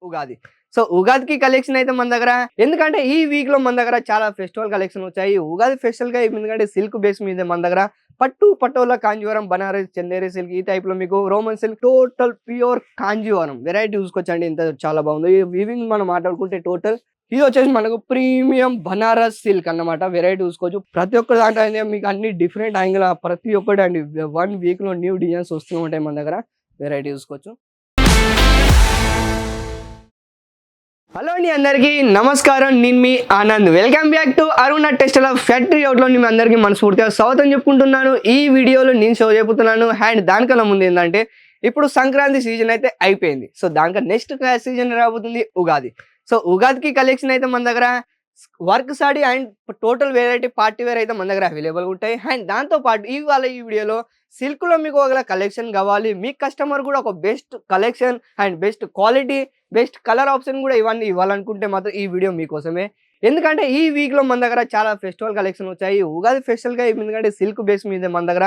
Ugadi. So ఉగాదికి collection అయితే మన దగ్గర ఎందుకంటే ఈ వీక్ లో మన దగ్గర చాలా ఫెస్టివల్ కలెక్షన్ వచ్చాయి. ఉగాది ఫెస్టివల్ గా ఎందుకంటే సిల్క్ బేస్ మీద మన దగ్గర పటోలా కాంజీవరం, బనారస్, చందేరి సిల్క్ ఈ టైప్ లో మీకు Roman silk total pure Kanjeevaram variety చూసుకోవచ్చండి. ఇంత చాలా బాగుంది. ఈ వీవింగ్ మనం మాట్లాడుకుంటే టోటల్ ఇది వచ్చేసి మనకు ప్రీమియం బనారస్ సిల్క్ అన్నమాట. వెరైటీ చూసుకోవచ్చు. ప్రతి ఒక్క దాంట్లో మీకు అన్ని డిఫరెంట్ యాంగిల్ ప్రతి ఒక్కటి అండి 1 వీక్ లో న్యూ డిజైన్స్ వస్తూ ఉంటాయి మన దగ్గర. వెరైటీ చూసుకోవచ్చు. హలో అండి, అందరికీ నమస్కారం. నేను మీ Anand. Welcome back to Aruna textile factory అవుట్లో మీ అందరికీ మనస్ఫూర్తిగా స్వాగతం చెప్పుకుంటున్నాను. ఈ వీడియోలో నేను షో చెబుతున్నాను. అండ్ దానికన్నా ముందు ఏంటంటే ఇప్పుడు సంక్రాంతి సీజన్ అయితే అయిపోయింది. సో దానికన్నా నెక్స్ట్ సీజన్ రాబోతుంది ఉగాది. సో ఉగాదికి కలెక్షన్ అయితే మన దగ్గర work sari and total variety party wear అయితే మన దగ్గర అవైలబుల్ ఉంటాయి. అండ్ దాంతో పాటు ఇవాళ ఈ వీడియోలో సిల్క్ లో మీకు ఒక కలెక్షన్ కావాలి, మీ కస్టమర్ కూడా ఒక best collection and best quality best colour option కూడా ఇవన్నీ ఇవ్వాలనుకుంటే మాత్రం ఈ వీడియో మీకోసమే. ఎందుకంటే ఈ వీక్ లో మన దగ్గర చాలా ఫెస్టివల్ కలెక్షన్ వచ్చాయి. ఉగాది ఫెస్టివల్ గా ఎందుకంటే సిల్క్ బేస్ మీద మన దగ్గర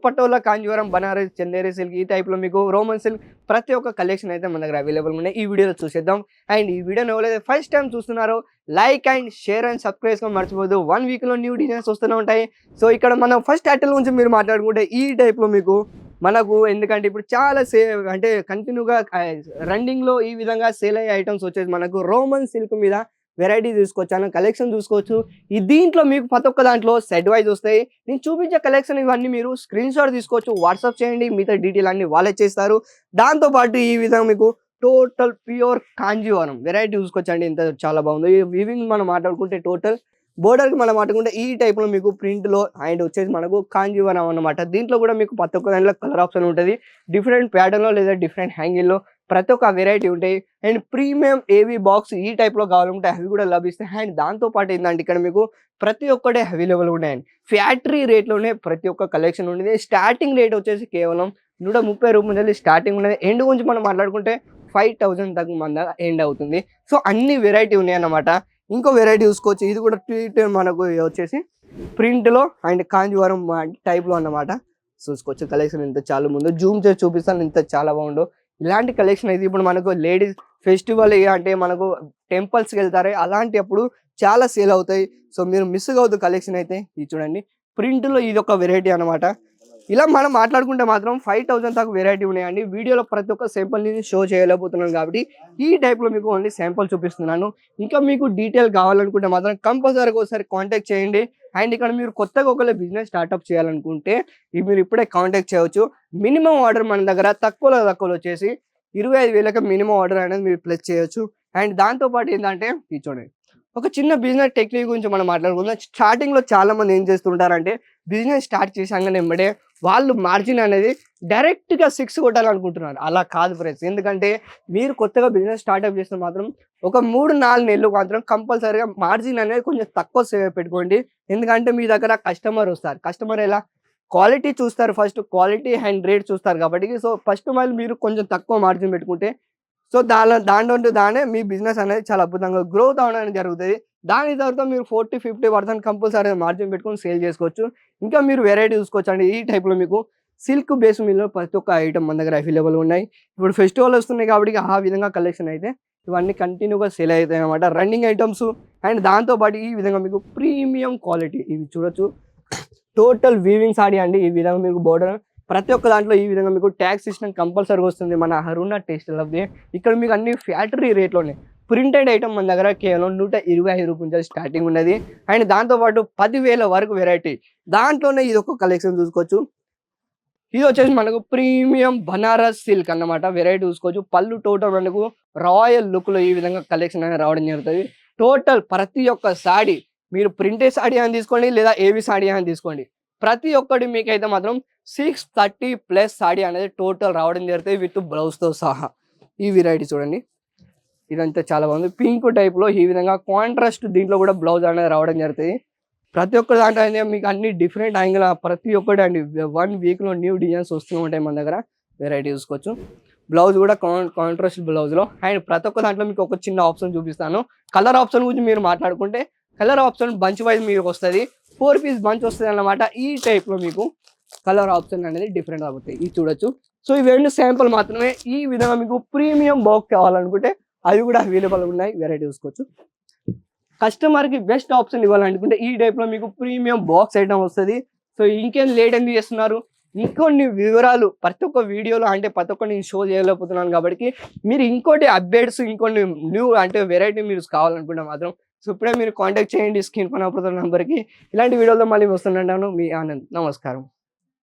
పటోలా కాంజీవరం, బనారస్, చందేరి సిల్క్ ఈ టైప్ లో మీకు రోమన్ సిల్క్ ప్రతి ఒక్క కలెక్షన్ అయితే మన దగ్గర అవైలబుల్ ఉన్నాయి. ఈ వీడియోలో చూసేద్దాం. అండ్ ఈ వీడియోని ఎవరైతే ఫస్ట్ టైం చూస్తున్నారో like and share and subscribe మర్చిపోదు. 1 వీక్ లో న్యూ డిజైన్స్ వస్తూనే ఉంటాయి. సో ఇక్కడ మనం ఫస్ట్ టైటిల్ నుంచి మీరు మాట్లాడుకుంటే ఈ టైప్ లో మీకు మనకు ఎందుకంటే ఇప్పుడు చాలా అంటే కంటిన్యూగా రన్నింగ్ లో ఈ విధంగా సేల్ అయ్యే ఐటమ్స్ వచ్చేసి మనకు రోమన్ సిల్క్ మీద వెరైటీ చూసుకోవచ్చు, కలెక్షన్ చూసుకోవచ్చు. ఈ దీంట్లో మీకు ప్రతి ఒక్క దాంట్లో సెట్ వైజ్ వస్తాయి. నేను చూపించే కలెక్షన్ ఇవన్నీ మీరు స్క్రీన్ షాట్ తీసుకోవచ్చు, వాట్సాప్ చేయండి, మిగతా డీటెయిల్ అన్ని వాళ్ళే చేస్తారు. దాంతోపాటు ఈ విధంగా మీకు టోటల్ ప్యూర్ కాంజీవరం వెరైటీ చూసుకోవచ్చండి. ఇంత చాలా బాగుంది. ఈ వీవింగ్ మనం మాట్లాడుకుంటే టోటల్ బోర్డర్కి మనం మాట్లాడుకుంటే ఈ టైప్లో మీకు ప్రింట్లో అండ్ వచ్చేసి మనకు కాంజీవరం అన్నమాట. దీంట్లో కూడా మీకు ప్రతి ఒక్క దాంట్లో కలర్ ఆప్షన్ ఉంటుంది. డిఫరెంట్ ప్యాటర్న్లో లేదా డిఫరెంట్ హ్యాంగిల్లో ప్రతి ఒక్క వెరైటీ ఉంటాయి. అండ్ ప్రీమియం ఏవీ బాక్స్ ఈ టైప్లో కావాలంటే అవి కూడా లభిస్తాయి. అండ్ దాంతోపాటు ఏంటంటే ఇక్కడ మీకు ప్రతి ఒక్కటే అవైలబుల్ ఉన్నాయండి. ఫ్యాక్టరీ రేట్లోనే ప్రతి ఒక్క కలెక్షన్ ఉంటుంది. స్టార్టింగ్ రేట్ వచ్చేసి కేవలం 130 రూపాయలు స్టార్టింగ్ ఉన్నది. ఎండ్ గురించి మనం మాట్లాడుకుంటే 5000 దాకా మన దగ్గర ఎండ్ అవుతుంది. సో అన్ని వెరైటీ ఉన్నాయన్నమాట. ఇంకో వెరైటీ చూసుకోవచ్చు. ఇది కూడా ట్వీట్ మనకు వచ్చేసి ప్రింట్లో అండ్ కాంజీవరం టైప్లో అన్నమాట. చూసుకోవచ్చు. కలెక్షన్ ఇంత చాలా ముందు జూమ్ చేసి చూపిస్తాను. ఇంత చాలా బాగుండు. ఇలాంటి కలెక్షన్ అయితే ఇప్పుడు మనకు లేడీస్ ఫెస్టివల్ అంటే మనకు టెంపుల్స్కి వెళ్తారు, అలాంటి అప్పుడు చాలా సేల్ అవుతాయి. సో మీరు మిస్ కావద్దు కలెక్షన్ అయితే. ఇది చూడండి, ప్రింట్లో ఇది ఒక వెరైటీ అనమాట. ఇలా మనం మాట్లాడుకుంటే మాత్రం 5000 దాకా వెరైటీ ఉన్నాయండి. వీడియోలో ప్రతి ఒక్క శాంపుల్ నేను షో చేయలేకపోతున్నాను కాబట్టి ఈ టైప్లో మీకు ఓన్లీ శాంపుల్ చూపిస్తున్నాను. ఇంకా మీకు డీటెయిల్ కావాలనుకుంటే మాత్రం కంపల్సరీగా ఒకసారి కాంటాక్ట్ చేయండి. అండ్ ఇక్కడ మీరు కొత్తగా ఒకవేళ బిజినెస్ స్టార్ట్అప్ చేయాలనుకుంటే మీరు ఇప్పుడే కాంటాక్ట్ చేయవచ్చు. మినిమం ఆర్డర్ మన దగ్గర తక్కువలో వచ్చేసి 25,000 మినిమం ఆర్డర్ అనేది మీరు ప్లేస్ చేయొచ్చు. అండ్ దాంతోపాటు ఏంటంటే ఇది చూడండి, ఒక చిన్న బిజినెస్ టెక్నిక్ గురించి మనం మాట్లాడుకుందాం. స్టార్టింగ్లో చాలా మంది ఏం చేస్తుంటారంటే బిజినెస్ స్టార్ట్ చేసాగానే వెంబడే వాళ్ళు మార్జిన్ అనేది డైరెక్ట్గా 6 కొట్టాలనుకుంటున్నారు. అలా కాదు ఫ్రెండ్స్. ఎందుకంటే మీరు కొత్తగా బిజినెస్ స్టార్ట్అప్ చేస్తే మాత్రం ఒక 3-4 నెలలు మాత్రం కంపల్సరీగా మార్జిన్ అనేది కొంచెం తక్కువ పెట్టుకోండి. ఎందుకంటే మీ దగ్గర కస్టమర్ వస్తారు. కస్టమర్ ఎలా క్వాలిటీ చూస్తారు, ఫస్ట్ క్వాలిటీ అండ్ రేట్ చూస్తారు కాబట్టి. సో ఫస్ట్ మళ్ళీ మీరు కొంచెం తక్కువ మార్జిన్ పెట్టుకుంటే సో దానే మీ బిజినెస్ అనేది చాలా అద్భుతంగా గ్రోత్ అవడానికి జరుగుతుంది. దాని తర్వాత మీరు 40-50% కంపల్సరీ మార్జిన్ పెట్టుకొని సేల్ చేసుకోవచ్చు. ఇంకా మీరు వెరైటీ చూసుకోవచ్చు అండి. ఈ టైప్లో మీకు సిల్క్ బేస్ మీద ప్రతి ఒక్క ఐటమ్ మన దగ్గర అవైలబుల్ ఉన్నాయి. ఇప్పుడు ఫెస్టివల్ వస్తున్నాయి కాబట్టి ఆ విధంగా కలెక్షన్ అయితే ఇవన్నీ కంటిన్యూగా సేల్ అవుతాయి అనమాట. Running items. అండ్ దాంతోపాటు ఈ విధంగా మీకు ప్రీమియం క్వాలిటీ ఇవి చూడొచ్చు. టోటల్ వీవింగ్ సాడీ అండి. ఈ విధంగా మీకు బోర్డర్ ప్రతి ఒక్క దాంట్లో ఈ విధంగా మీకు ట్యాక్స్ సిస్టమ్ కంపల్సరీగా వస్తుంది. మన అరుణ టెక్స్టైల్ ఆఫ్ది ఇక్కడ మీకు అన్ని ఫ్యాక్టరీ రేట్లోనే ప్రింటెడ్ ఐటమ్ మన దగ్గర కేవలం 125 రూపాయలు స్టార్టింగ్ ఉన్నది. అండ్ దాంతోపాటు 10,000 వరకు వెరైటీ. దాంట్లోనే ఇది ఒక కలెక్షన్ చూసుకోవచ్చు. ఇది వచ్చేసి మనకు ప్రీమియం బనారస్ సిల్క్ అన్నమాట. వెరైటీ చూసుకోవచ్చు. పళ్ళు టోటల్ మనకు రాయల్ లుక్లో ఈ విధంగా కలెక్షన్ అనేది రావడం జరుగుతుంది. టోటల్ ప్రతి ఒక్క సాడీ మీరు ప్రింటెడ్ సాడీ అని తీసుకోండి లేదా ఏవి సాడీ అని తీసుకోండి, ప్రతి ఒక్కటి మీకైతే మాత్రం 630+ సాడీ అనేది టోటల్ రావడం జరుగుతుంది విత్ బ్లౌజ్తో సహా. ఈ వెరైటీ చూడండి, ఇదంతా చాలా బాగుంది. పింక్ టైప్లో ఈ విధంగా కాంట్రాస్ట్ దీంట్లో కూడా బ్లౌజ్ అనేది రావడం జరుగుతుంది. ప్రతి ఒక్క దాంట్లో అయితే మీకు అన్ని డిఫరెంట్ యాంగిల్ ప్రతి ఒక్కటి అండి 1 వీక్లో న్యూ డిజైన్స్ వస్తూ ఉంటాయి మన దగ్గర. వెరైటీ చూసుకోవచ్చు. బ్లౌజ్ కూడా కాంట్రాస్ట్ బ్లౌజ్లో. అండ్ ప్రతి ఒక్క దాంట్లో మీకు ఒక చిన్న ఆప్షన్ చూపిస్తాను. కలర్ ఆప్షన్ గురించి మీరు మాట్లాడుకుంటే కలర్ ఆప్షన్ బంచ్ వైజ్ మీకు వస్తుంది. 4 పీస్ బంచ్ వస్తుంది అన్నమాట. ఈ టైప్లో మీకు కలర్ ఆప్షన్ అనేది డిఫరెంట్ అవుతాయి. ఇది చూడొచ్చు. సో ఇవన్నీ శాంపుల్ మాత్రమే. ఈ విధంగా మీకు ప్రీమియం బాక్స్ కావాలనుకుంటే అవి కూడా అవైలబుల్ ఉన్నాయి, వెరైటీ చూసుకోవచ్చు. కస్టమర్కి బెస్ట్ ఆప్షన్ ఇవ్వాలనుకుంటే ఈ టైప్లో మీకు ప్రీమియం బాక్స్ ఐటమ్ వస్తుంది. సో ఇంకేం లేట్ ఎందుకు చేస్తున్నారు, ఇంకొన్ని వివరాలు ప్రతి ఒక్క వీడియోలో అంటే ప్రతి ఒక్క నేను షో చేయలేకపోతున్నాను కాబట్టి మీరు ఇంకోటి అప్డేట్స్ ఇంకొన్ని న్యూ అంటే వెరైటీ మీరు కావాలనుకుంటే మాత్రం సో ఇప్పుడే మీరు కాంటాక్ట్ చేయండి స్క్రీన్ పైన నెంబర్కి. ఇలాంటి వీడియోలో మళ్ళీ వస్తుంటాను. మీ ఆనంద్. నమస్కారం.